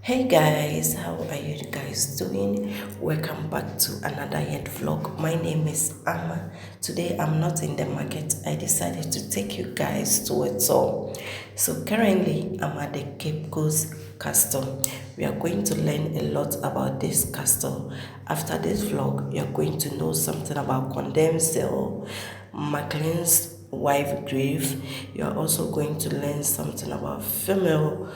Hey guys, how are you guys doing? Welcome back to another yet vlog. My name is Amma. Today I'm not in the market. I decided to take you guys to a tour. So currently I'm at the Cape Coast castle. We are going to learn a lot about this castle. After this vlog, you're going to know something about condemned cell, McLean's wife grave. You're also going to learn something about female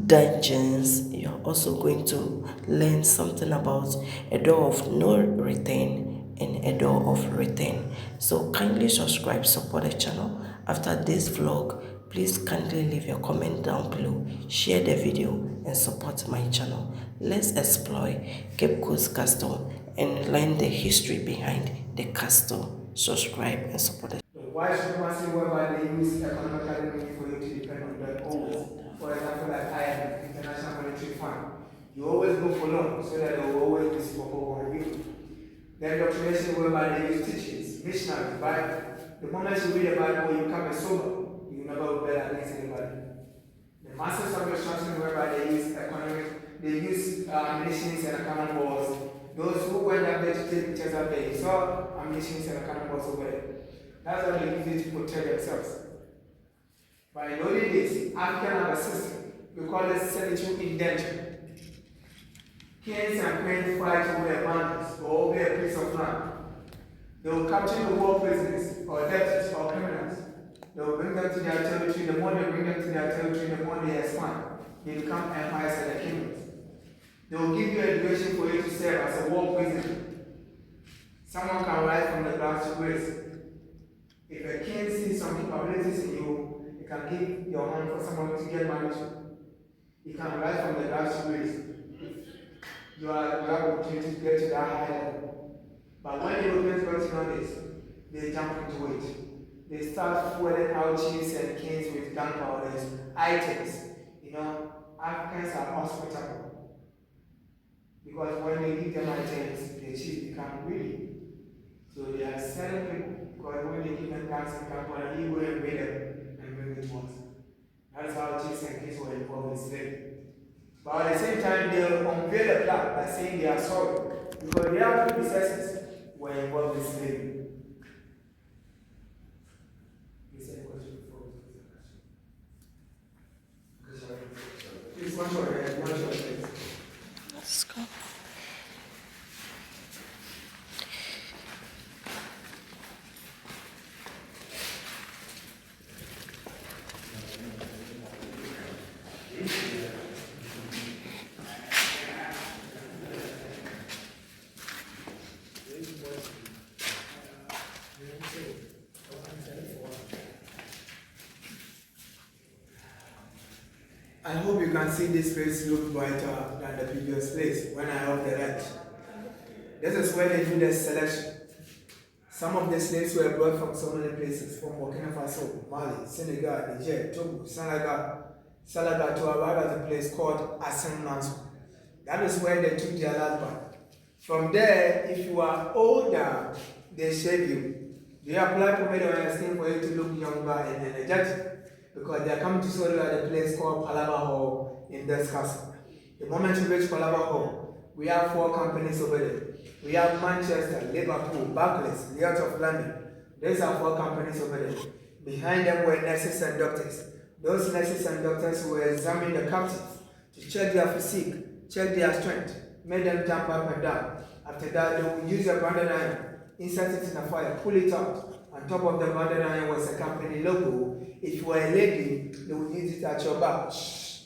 dungeons. You're also going to learn something about a door of no return and a door of return. So kindly subscribe, support the channel. After this vlog, please kindly leave your comment down below, share the video and support my channel. Let's explore Cape Coast Castle and learn the history behind the castle. Subscribe and support the Why supremacy whereby they use economic means for you to depend on them always? For example, like IMF, International Monetary Fund. You always go for loan so that they will always be support for you. Then doctrination whereby they use teachings, missionaries, Bible. The moment you read the Bible, you become a sober. You never rebel against anybody. The masters of destruction whereby they use they use ammunitions and cannonballs. Those who went up there to take pictures up there, you saw ammunitions and cannonballs over there. That's how they use it to protect themselves. But in early days, African have a system. We call it servitude indenture. Kings and queens fight over their boundaries or over a piece of land. They will capture the war prisoners or debtors or criminals. They will bring them to their territory. The more they bring them to their territory, the more they expand. They become empires and kingdoms. They will give you a duration for you to serve as a war prisoner. Someone can rise from the ground to grace. If a king sees some capabilities in you, he can give your hand for someone to get married to. He can rise from the ground to grace. You have opportunity to get to that high level. But when the Europeans got to know this, they jump into it. They start fueling out chiefs and kings with gunpowders, items. Africans are hospitable. Because when they give them items, the chiefs become greedy. So they are selling people. Because when they give them guns and gunpowder, he will invade them and bring it to us. That's how chiefs and kings were involved in slavery. But at the same time, they unveil a plan by saying they are sorry. Because their predecessors were involved in slavery. Is there a question before we go to the question? Please, one short, please. Let's go. I hope you can see this place look brighter than the previous place when I off the light. This is where they do the selection. Some of the slaves were brought from so many places, from Burkina Faso, Mali, Senegal, Niger, Togo, Salaga to arrive at a place called Asin Manso. That is where they took their last bath. From there, if you are older, they shave you. They apply pomade on your skin for you to look younger and energetic. Because they are coming to show you at a place called Palava Hall in this castle. The moment you reach Palava Hall, we have 4 companies over there. We have Manchester, Liverpool, Barclays, Lloyds of London. These are 4 companies over there. Behind them were nurses and doctors. Those nurses and doctors will examine the captives to check their physique, check their strength, make them jump up and down. After that, they will use a branded iron, insert it in a fire, pull it out. On top of the branded iron was a company logo. If you are a lady, they will use it at your back.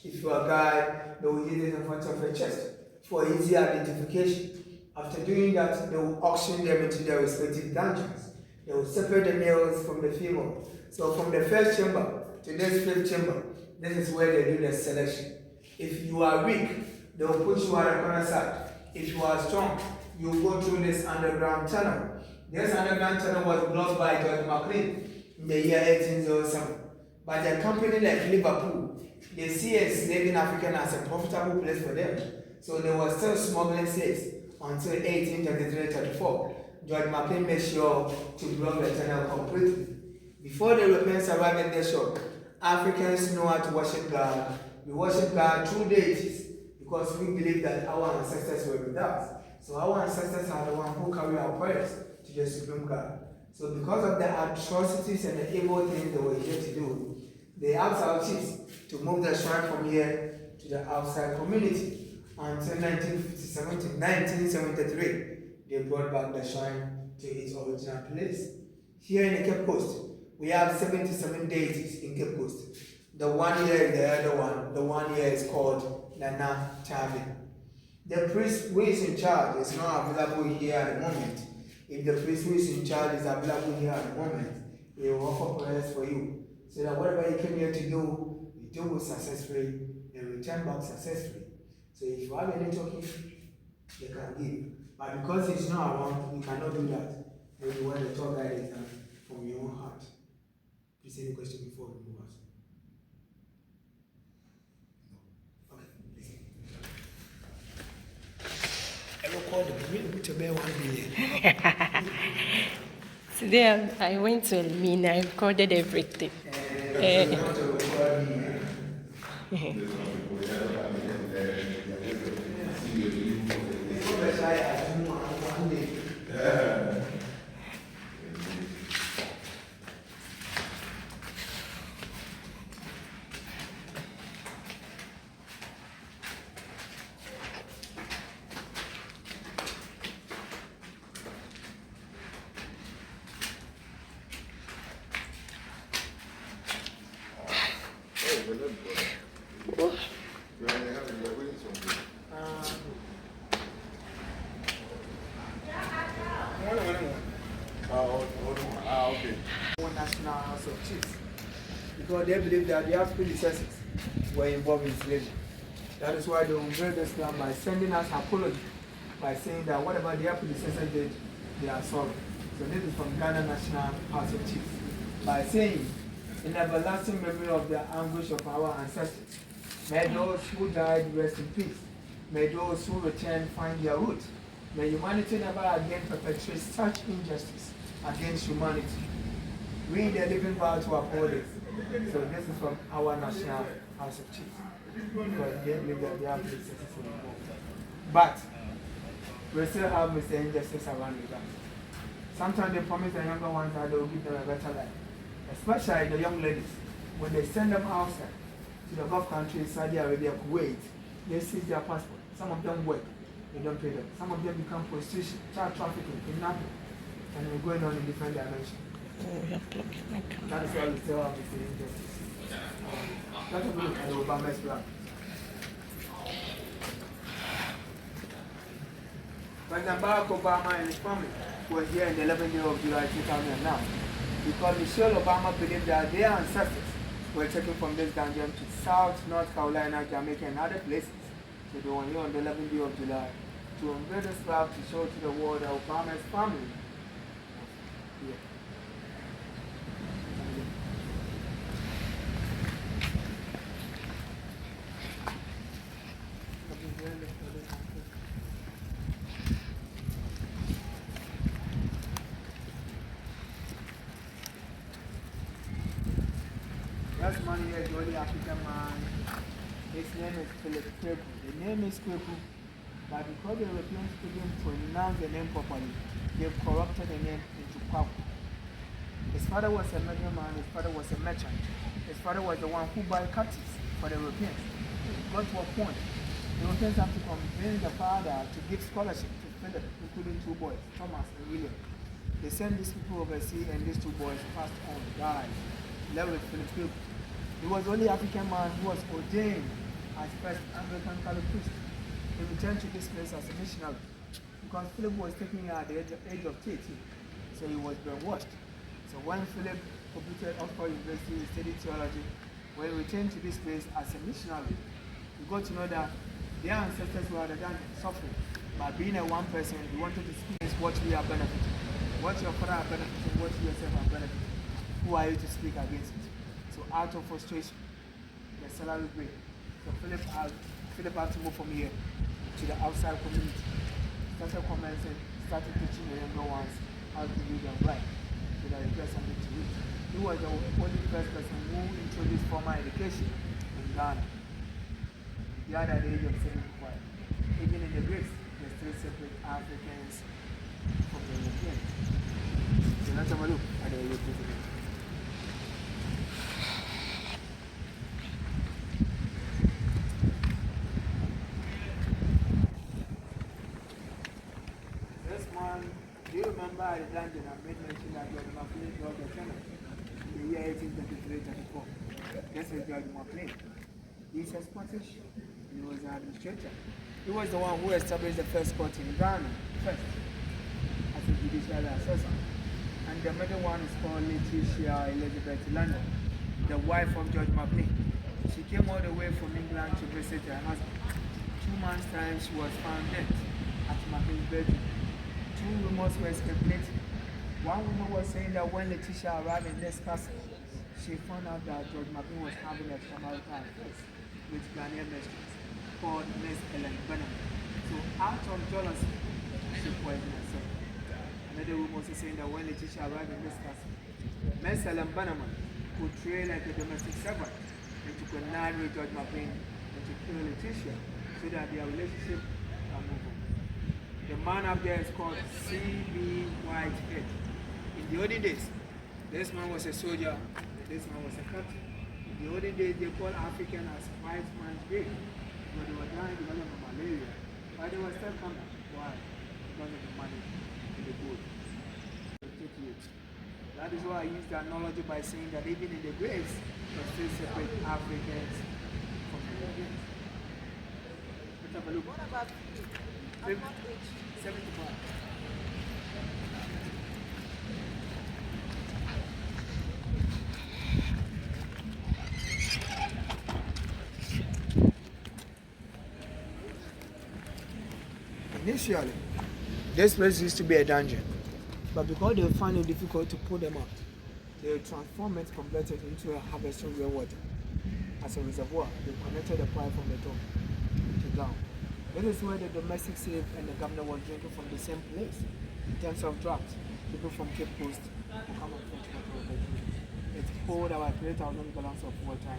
If you are a guy, they will use it in front of your chest for easy identification. After doing that, they will auction them into their respective dungeons. They will separate the males from the female. So from the first chamber to this 5th chamber, this is where they do the selection. If you are weak, they will put you at the corner side. If you are strong, you will go through this underground tunnel. This underground tunnel was blocked by George McClain in the year 1807. But a company like Liverpool, they see enslaving African as a profitable place for them. So they were still smuggling slaves until 1833-34. George McClain made sure to block the tunnel completely. Before the Europeans arrived at the shore, Africans know how to worship God We worship God through deities because we believe that our ancestors were with us. So our ancestors are the ones who carry our prayers to the Supreme God. So because of the atrocities and the evil things they were here to do, they asked our chiefs to move the shrine from here to the outside community. Until 1957 to 1973, they brought back the shrine to its original place. Here in the Cape Coast, we have 77 deities in Cape Coast. The one here is the other one. The one here is called Nana Chabe. The priest who is in charge is not available here at the moment. If the priest who is in charge is available here at the moment, he will offer prayers for you. So that whatever you came here to do, you do it successfully and return back successfully. So if you have any token, they can give. But because he's not around, you cannot do that. Maybe when the tour guide is done from your own heart. Please any question before we move on. Okay, listen. I record the bill to bear 1 billion. Today I went to Elmina, I recorded everything. Okay. One national house of chiefs. Because they believe that their predecessors were involved in slavery. That is why they unveiled this plan by sending us apology, by saying that whatever their predecessors did, they are sorry. So this is from Ghana National House of Chiefs. By saying, in everlasting memory of the anguish of our ancestors, may those who died rest in peace. May those who return find their root. May humanity never again perpetrate such injustice against humanity. We, the living vow to uphold it. So this is from our National House of Chiefs. Because they believe that they have predecessors involved. But we still have Mr. Injustice around with us. Sometimes they promise the younger ones that they will give them a better life. Especially the young ladies. When they send them outside to the Gulf countries, Saudi Arabia, Kuwait, they seize their passport. Some of them work, they don't pay them. Some of them become prostitution, child trafficking, kidnapping, and we're going on in different dimensions. That is why we still have Mr. Injustice. Let's have a look at the Obama's plan. President Barack Obama and his family were here in the 11th day of July 2009 because Michelle Obama believed that their ancestors were taken from this dungeon to South, North Carolina, Jamaica, and other places. So they were here on the 11th day of July to unveil this flag to show to the world that Obama's family was here. This man here is the only African man. His name is Philip Kweku. The name is Kweku, but because the Europeans couldn't pronounce the name properly, they've corrupted the name into Kwaku. His father was a middleman, his father was a merchant. His father was the one who bought captives for the Europeans. It got to a point. The Europeans have to convince the father to give scholarship to Philip, including 2 boys, Thomas and William. They sent these people overseas and these 2 boys passed on, died, left with Philip Kweku. He was the only African man who was ordained as first Anglican Catholic priest. He returned to this place as a missionary because Philip was taken at the age of 13, so he was brainwashed. So when Philip completed Oxford University, he studied theology. When he returned to this place as a missionary, he got to know that their ancestors were at the dungeon suffering. By being a one person, he wanted to speak what we are benefiting. What your father are benefiting, what you yourself are benefiting. Who are you to speak against it? So out of frustration, the salary break. So Philip had to move from here to the outside community. Started commencing, started teaching the younger ones how to read and write so that they get something to read. He was the only first person who introduced formal education in Ghana. died at the age of 75. Even in the graves, they still separate Africans from the Europeans. So let's have a look at the Europeans. This man, do you remember at the dungeon I made mention that George McClain brought the channel in the year 1833-34? This is George McClain. He's a Scottish. He was an administrator. He was the one who established the first court in Ghana, first, as a judicial assessor. And the middle one is called Letitia Elizabeth London, the wife of George McClain. She came all the way from England to visit her husband. 2 months' time, she was found dead at McClain's bedroom. 2 rumors were speculating. One woman was saying that when Letitia arrived in this castle, she found out that George McClain was having a extramarital affair with Ghanaian mistress called Miss Ellen Benham. So out of jealousy, she poisoned herself. Another woman was saying that when Letitia arrived in this castle, Miss Ellen Benham would train like a domestic servant and to connive with George McClain and to kill Letitia so that their relationship can move on. The man up there is called C.B. Whitehead. In the olden days, this man was a soldier and this man was a captain. In the olden days, they called African as white man's grave. But they were dying because of malaria. But they were still coming. Why? Because of the money in the gold. That is why I use the analogy by saying that even in the graves, they still separate Africans from the Europeans. Let's have a look. What about you? At what age? 75. Initially, this place used to be a dungeon, but because they found it difficult to pull them out, they transformed it completely into a harvesting rainwater. As a reservoir, they connected the pipe from the top to down. This is where the domestic slave and the governor was drinking from the same place. In terms of drafts, people from CapeCoast will come and fetch water over here. It holds about 3,000 gallons of water.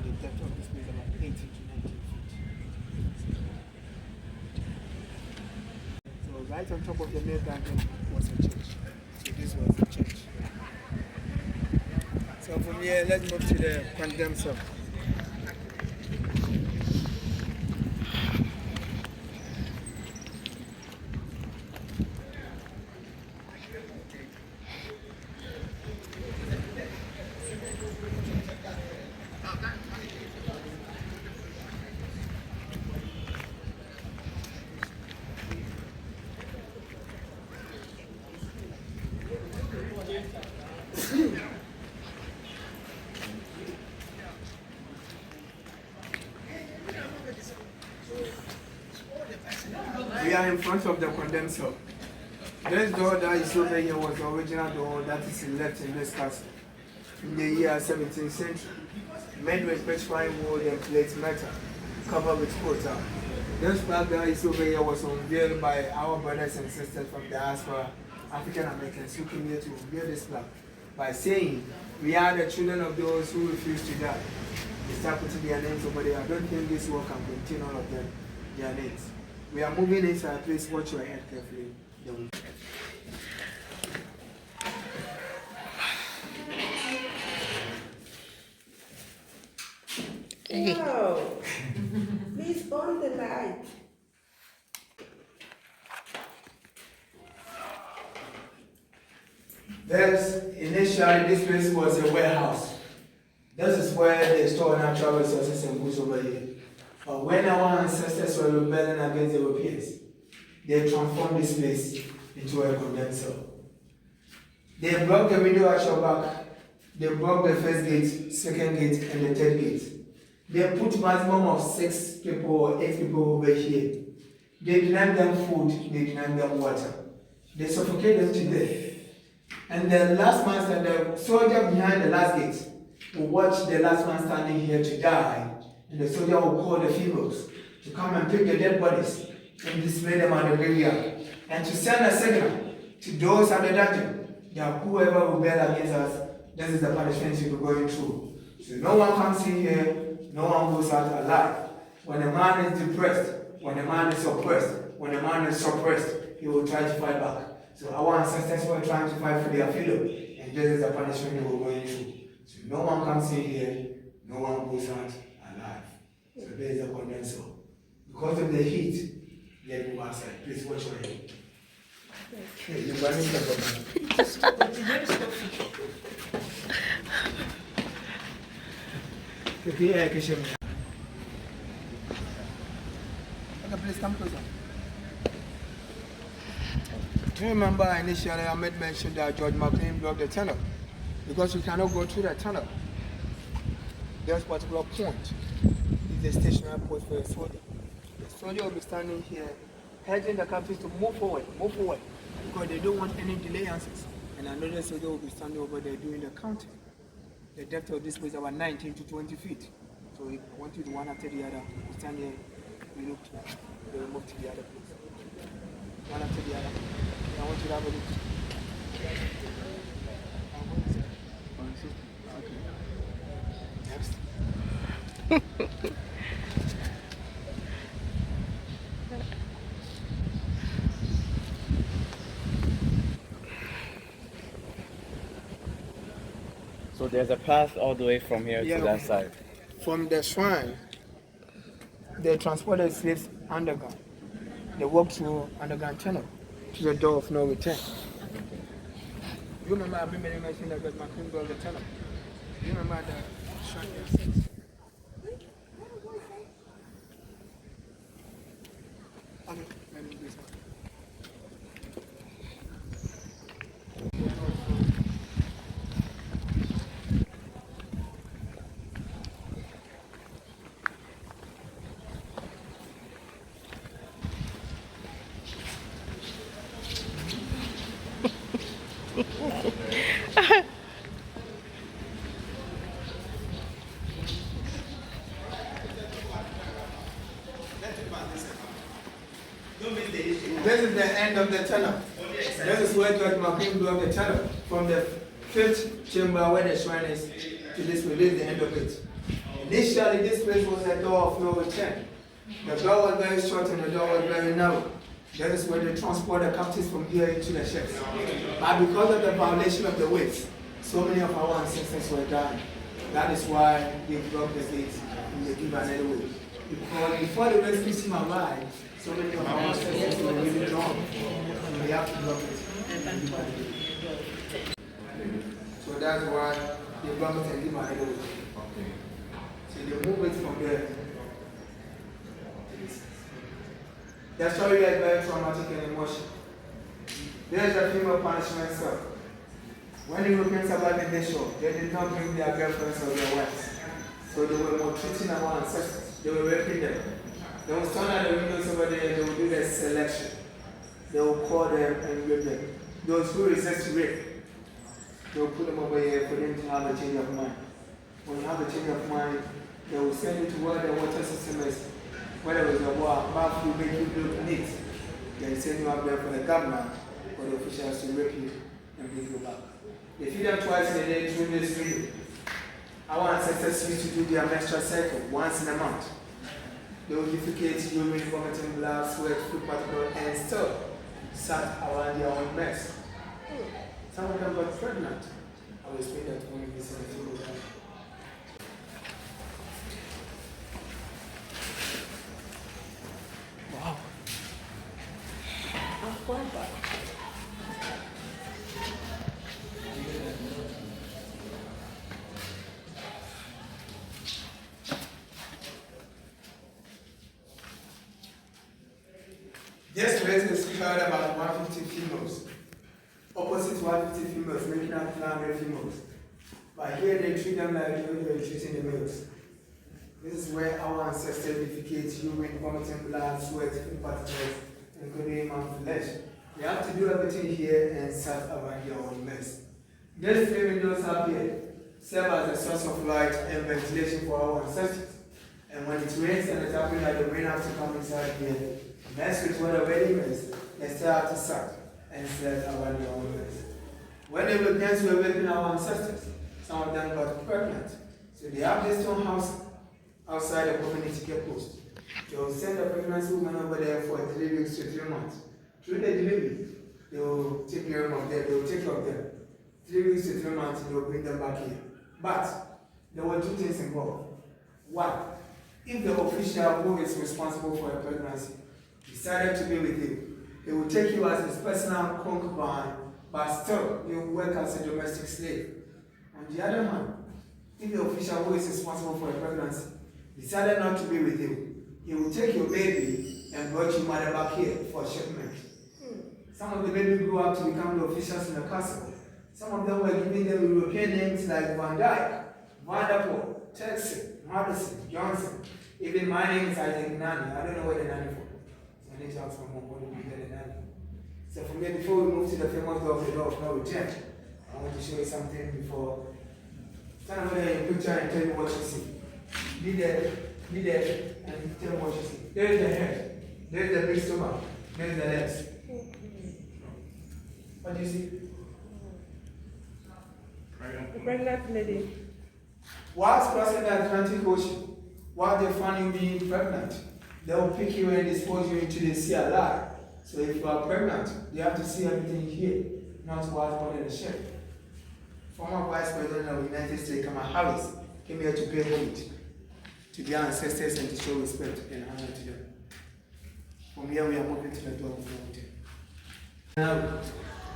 The depth of this place is about 18 to 19 feet. So right on top of the main dungeon was a church. So this was the church. So from here, let's move to the condemned cell. We are in front of the condemned cell. This door that is over here was the original door that is left in this castle in the year 17th century, made with petrifying wood and plate metal, covered with water. This flag that is over here was unveiled by our brothers and sisters from the diaspora, African Americans who came here to unveil this flag by saying, we are the children of those who refuse to die. They start putting their names over there. I don't think this work can contain all of them, their names. We are moving inside. Please watch your head carefully. No. Please on the light. Initially, this place was a warehouse. This is where they store natural resources and goods over here. But when our ancestors were rebelling against the Europeans, they transformed this place into a condemned cell. They broke the window at your back. They broke the first gate, second gate, and the third gate. They put maximum of 6 people or 8 people over here. They denied them food, they denied them water. They suffocated them to death. And the last man, the soldier behind the last gate, will watch the last man standing here to die. And the soldier will call the females to come and pick the dead bodies and display them at the graveyard. And to send a signal to those at the dungeon that whoever will rebel against us, this is the punishment you'll be going through. So no one comes in here, no one goes out alive. When a man is depressed, when a man is oppressed, when a man is suppressed, he will try to fight back. So our ancestors were trying to fight for their freedom, and this is the punishment they were going through. So no one comes in here, no one goes out alive. So there is a condenser. Because of the heat, let me go outside. Please watch your head. Okay, you're running the government. Please come closer. Do you remember initially I made mention that George McCain blocked the tunnel? Because you cannot go through the tunnel. This particular point is the stationary post for a soldier. The soldier will be standing here, urging the captains to move forward, because they don't want any delayances. And another soldier will be standing over there doing the counting. The depth of this place is about 19 to 20 feet. So I want you to one after the other, you stand here, you look, they will move to the other place. One after the other. I want you to have a look. Okay. Next. So there's a path all the way from here to that side. From the shrine, they transported slaves underground. They walked through underground tunnel to the door of no return. You remember I've been mentioning that my king built the tunnel. You remember the shrine there? Okay, let me do this one. This is the end of the tunnel. This is where George McCain blew up the tunnel. From the fifth chamber where the shrine is to this place, this is the end of it. Initially, this place was a door of no return. The door was very short and the door was very narrow. That is where they transport the captives from here into the ships. But because of the violation of the weights, so many of our ancestors were dying. That is why they blocked the gates and they give another way. Because before the rescue team arrived, so many of our ancestors were really drunk. And they have to block it. So that's why they block it and give another way. So they move it from there. The story is very traumatic and emotional. There is a female punishment cell. When the Europeans arrived in this show, they did not bring their girlfriends or their wives. So they were maltreating our ancestors. They were raping them. They would stand at the windows over there and they would do their selection. They would call them and rape them. Those who resist rape, they would put them over here for them to have a change of mind. When you have a change of mind, they will send you to where the water system is. Where there was a war, bath you make you look neat. They send you up there for the governor or the officials to rape you and bring you back. They feed them twice a day through this video. Our ancestors used to do their menstrual cycle once in a month. They would defecate, urine, vomiting, blood, sweat, food particles, and still sat around their own mess. Some of them got pregnant. I will explain that when we visit the video. Wow. This race is held about 150 females. Opposite 150 females, making up 300 females. But here they treat them like they're treating the males. This is where our ancestors defecate, urine, vomiting, blood, sweat, food particles, including human flesh. They have to do everything here and serve around their own mess. These three windows up here serve as a source of light and ventilation for our ancestors. And when it rains and it's happening that the rain has to come inside here, mess with what the wedding is, they still have to suck and serve around their own mess. When the Europeans were raping our ancestors, some of them got pregnant. So they have this stone house outside the community CapeCoast. They'll send a pregnancy woman over there for 3 weeks to 3 months. Through the delivery, they'll take care of them, they'll take care of them. 3 weeks to 3 months, they'll bring them back here. But there were 2 things involved. One, if the official who is responsible for a pregnancy decided to be with you, he will take you as his personal concubine, but still you will work as a domestic slave. On the other hand, if the official who is responsible for a pregnancy decided not to be with you, he will take your baby and brought your mother back here for shipment. Some of the babies grew up to become the officials in the castle. Some of them were giving them European names like Van Dyke, Vanderpool, Texas, Madison, Johnson. Even my name is Isaac Nani. I don't know where the nanny from. So I need to ask my mom what did we get the nanny. So from there, before we move to the famous door of the door of no return, I want to show you something before. Stand over there in the picture and tell me what you see. Be there, and tell me what you see. There is the head. There is the big stomach. There is the legs. What do you see? A pregnant lady. Whilst crossing the Atlantic Ocean, while they find you being pregnant, they will pick you and dispose you into the sea alive. So if you are pregnant, you have to see everything here, not while boarding the ship. Former Vice President of the United States, Kamala Harris, came here to pay homage to their ancestors and to show respect and honor to them. From here, we are moving to the door of the mountain. Now,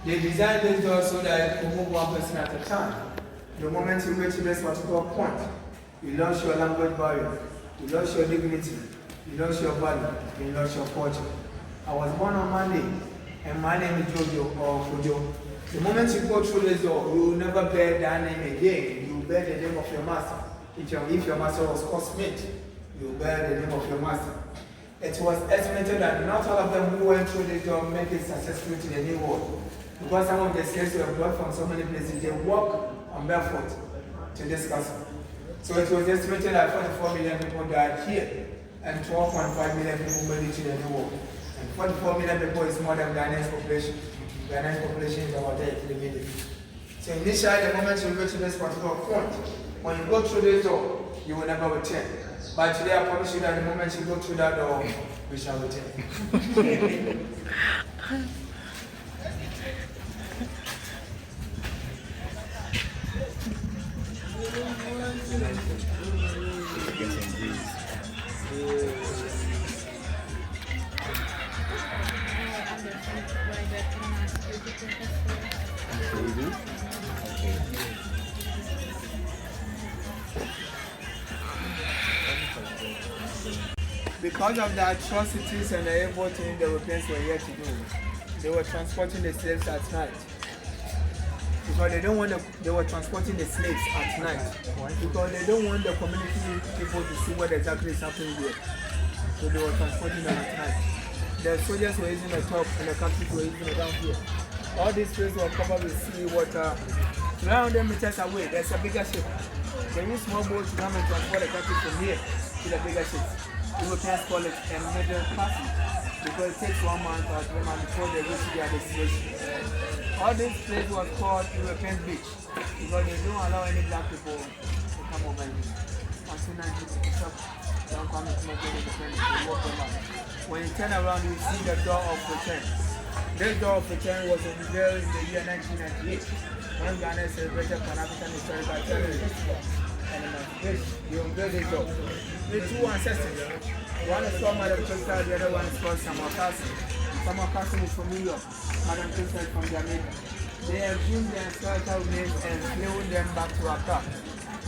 they designed this door so that you move one person at a time. The moment you reach this particular point, you lost your language barrier, you lost your dignity, you lost your body, you lost your culture. I was born on Monday, and my name is Jojo or Kojo. The moment you go through this door, you will never bear that name again. You will bear the name of your master. If your master was cosmate, you will bear the name of your master. It was estimated that not all of them who went through this door make it successfully to the new world. Because some of the slaves were brought from so many places, they walk on barefoot to this castle. So it was estimated that 44 million people died here, and 12.5 million people made it to the new world. And 44 million people is more than Ghanaian's population. Ghanaian's population is about 30 million. So initially, the moment you go to this particular point, when you go through this door, you will never return. But today, I promise you that the moment you go through that door, we shall return. Because of the atrocities and the evil things the Europeans were here to do, they were transporting the slaves at night. Because they were transporting the slaves at night. Because they don't want the community people to see what exactly is happening there. So they were transporting them at night. The soldiers were using the top and the captives were using it down here. All these places were covered with sea water. 300 meters away, there's a bigger ship. They use small boats to come and transport the captives from here to the bigger ships. Europeans call it a middle passage because it takes 1 month or 3 months before they reach their destination. All this place was called European Beach because they don't allow any black people to come over here. As soon as you stop, don't come to make any difference, they walk them out. When you turn around, you see the door of return. This door of return was unveiled in the year 1998 when Ghana celebrated Pan-African Historical Terrorism. And you unveiled this door. The two ancestors. One is called Madam Crystal, the other one is called Samuel Carson. Samuel Carson is from New York, Madam Crystal is from Jamaica. They assumed their historical names and flew them back to Accra.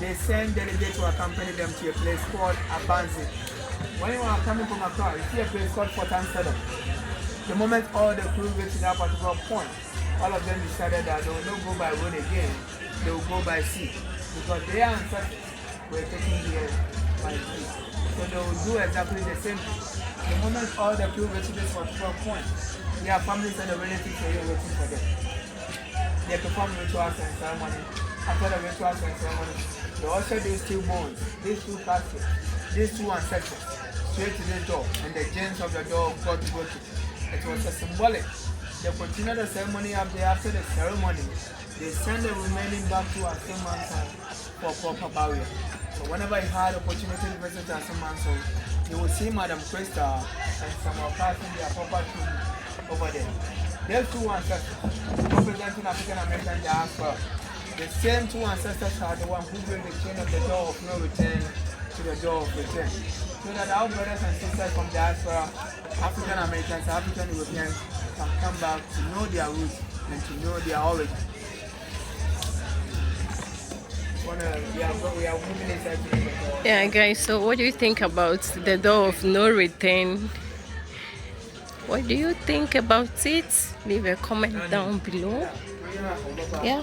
They sent delegates to accompany them to a place called Abanzi. When you are coming from Accra, you see a place called Fort Amsterdam. The moment all the crew reached that particular point, all of them decided that they will not go by road again, they will go by sea. Because their ancestors were taking here by sea. So they will do exactly the same thing. The moment all the crew reach this particular point, their families and the relatives are here waiting for them. They perform rituals and ceremony. After the rituals and ceremony, they usher these two bones, these two caskets, these two ancestors, straight to the door, and the gems of the door got to go to. It was a symbolic. They continue the ceremony up there. After the ceremony, they send the remaining back to Asamanso for proper burial. So whenever you had opportunity to visit Asamanso, you will see Madam Krista and some of us in their property over there. There's two ancestors representing African American diaspora. The same two ancestors are the one who built the chain of the door of no return to the door of return. So that our brothers and sisters from diaspora, African Americans, African Europeans, can come back to know their roots and to know their origin. We are moving inside to the door. Yeah, guys, so what do you think about the door of no return? What do you think about it? Leave a comment down below. Yeah.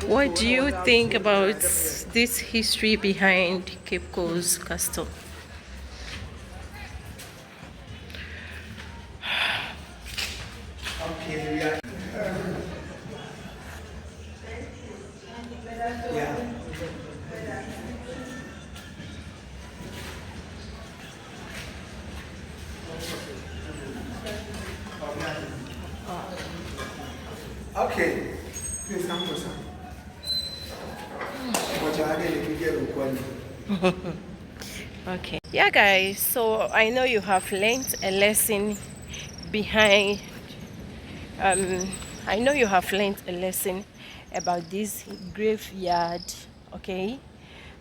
What do you think about this history behind CapeCoast Castle? Okay, we are. Yeah. Okay, please come closer. Okay. Yeah, guys, so I know you have learned a lesson behind I know you have learned a lesson about this graveyard. Okay,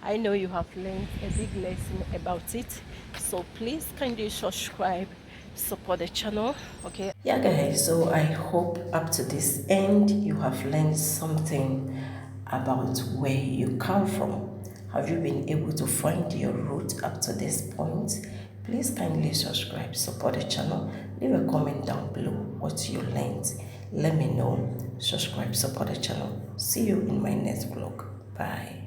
I know you have learned a big lesson about it, so please kindly subscribe, support the channel. Okay. Yeah, guys, so I hope up to this end you have learned something about where you come from. Have you been able to find your route up to this point? Please kindly subscribe, support the channel, leave a comment down below what you learned. Let me know. Subscribe, support the channel. See you in my next vlog. Bye.